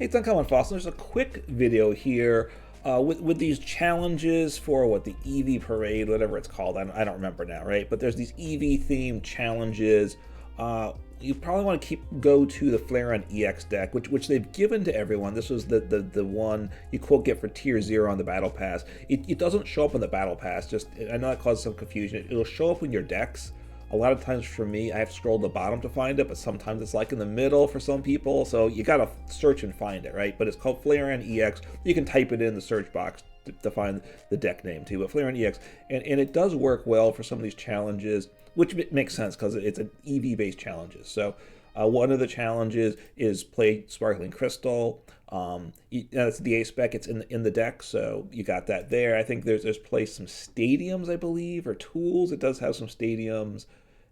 Hey, it's Uncommon Fossil. There's a quick video here with these challenges for what the EV parade, whatever it's called. I don't remember now, right? But there's these EV themed challenges. You probably want to go to the Flareon EX deck, which they've given to everyone. This was the one you quote get for tier 0 on the battle pass. It doesn't show up on the battle pass. Just I know that causes some confusion. It'll show up in your decks. A lot of times for me, I have to scroll to the bottom to find it, but sometimes it's like in the middle for some people, so you gotta search and find it, right? But it's called Flareon EX. You can type it in the search box to find the deck name too, but Flareon EX. And it does work well for some of these challenges, which makes sense because it's an EV-based challenges. So one of the challenges is play Sparkling Crystal. That's the A spec. It's in the deck, so you got that there. I think there's play some stadiums, I believe, or tools. It does have some stadiums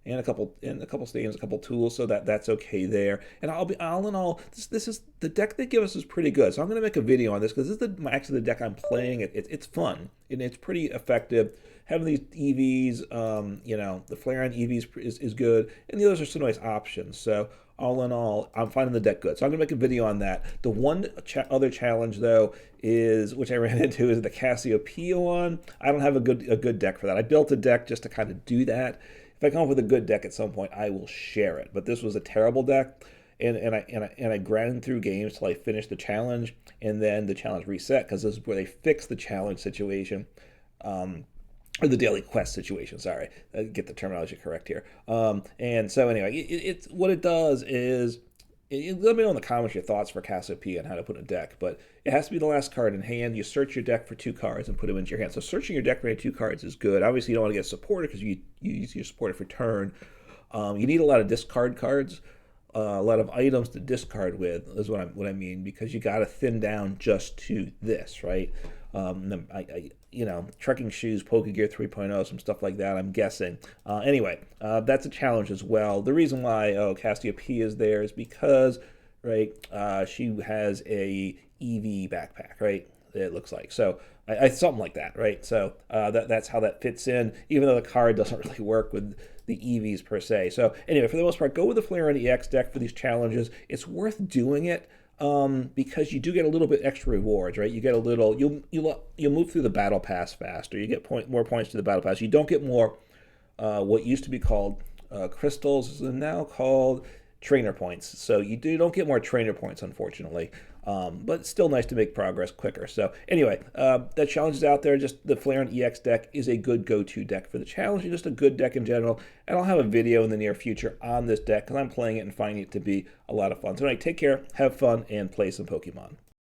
and a couple stadiums, a couple tools, so that's okay there. And all in all, this is the deck they give us is pretty good. So I'm going to make a video on this because this is actually the deck I'm playing. It's fun and it's pretty effective. Having these EVs, the Flareon EVs is good, and the others are some nice options. So all in all, I'm finding the deck good. So I'm going to make a video on that. The one other challenge, though, which I ran into, is the Cassiopeia one. I don't have a good deck for that. I built a deck just to kind of do that. If I come up with a good deck at some point, I will share it. But this was a terrible deck, and I grinded through games till I finished the challenge, and then the challenge reset because this is where they fixed the challenge situation. Or the daily quest situation, sorry. Get the terminology correct here. And so anyway, it's what it does is, let me know in the comments your thoughts for Cassiopeia and how to put a deck, but it has to be the last card in hand. You search your deck for 2 cards and put them into your hand. So searching your deck for 2 cards is good. Obviously, you don't want to get supported because you use your supporter for turn. You need a lot of discard cards. A lot of items to discard with is what I mean, because you got to thin down just to this, right? Trekking shoes, Pokegear 3.0, some stuff like that, I'm guessing. Anyway, that's a challenge as well. The reason why Cassiopeia is there is because, right, she has a EV backpack, right? It looks like so. Something like that, right? So that's how that fits in, even though the card doesn't really work with the EVs per se. So anyway, for the most part, go with the Flareon EX deck for these challenges. It's worth doing it because you do get a little bit extra rewards, right? You get a little, you'll move through the battle pass faster. You get more points to the battle pass. You don't get more what used to be called crystals is now called trainer points. So you don't get more trainer points, unfortunately. But it's still nice to make progress quicker. So anyway, that challenge is out there. Just the Flareon EX deck is a good go-to deck for the challenge, and just a good deck in general. And I'll have a video in the near future on this deck because I'm playing it and finding it to be a lot of fun. So anyway, take care, have fun, and play some Pokemon.